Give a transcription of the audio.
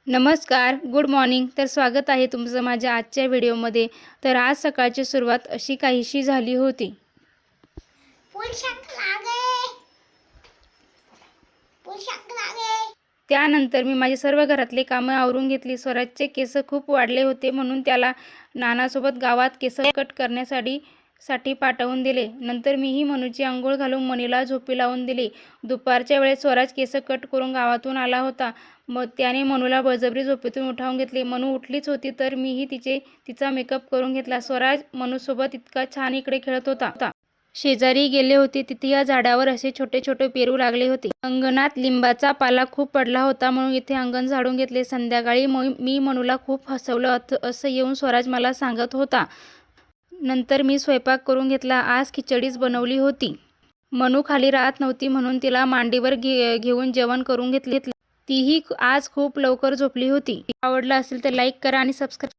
नमस्कार, good morning. तर स्वागत आहे तुमचं माझ्या आजच्या व्हिडिओमध्ये. तर आज सकाळची सुरुवात अशी काहीशी झाली होती. त्यानंतर मी माझे सर्व घरातले कामं आवरून घेतली. स्वराजचे केस खूप वाढले होते म्हणून त्याला नानासोबत गावात केस कट करण्यासाठी पाठवून दिले. नंतर मीही मनूची अंघोळ घालून मनीला झोपी लावून दिली. दुपारच्या वेळेस स्वराज केस कट करून गावातून आला होता. मग त्याने मनूला बळजबरी झोपेतून उठावून घेतले. मनू उठलीच होती तर मीही तिचा मेकअप करून घेतला. स्वराज मनूसोबत इतका छान इकडे खेळत होता. शेजारी गेले होते तिथे या झाडावर असे छोटे छोटे पेरू लागले होते. अंगणात लिंबाचा पाला खूप पडला होता म्हणून इथे अंगण झाडून घेतले. संध्याकाळी मी मनूला खूप हसवलं असं येऊन स्वराज मला सांगत होता. नंतर मी स्वयंपाक करून घेतला. आज खिचडीच बनवली होती. मनू खाली राहत नव्हती म्हणून तिला मांडीवर घेऊन जेवण करून घेतले. तीही आज खूप लवकर झोपली होती. आवडला असेल तर लाईक करा आणि सबस्क्राईब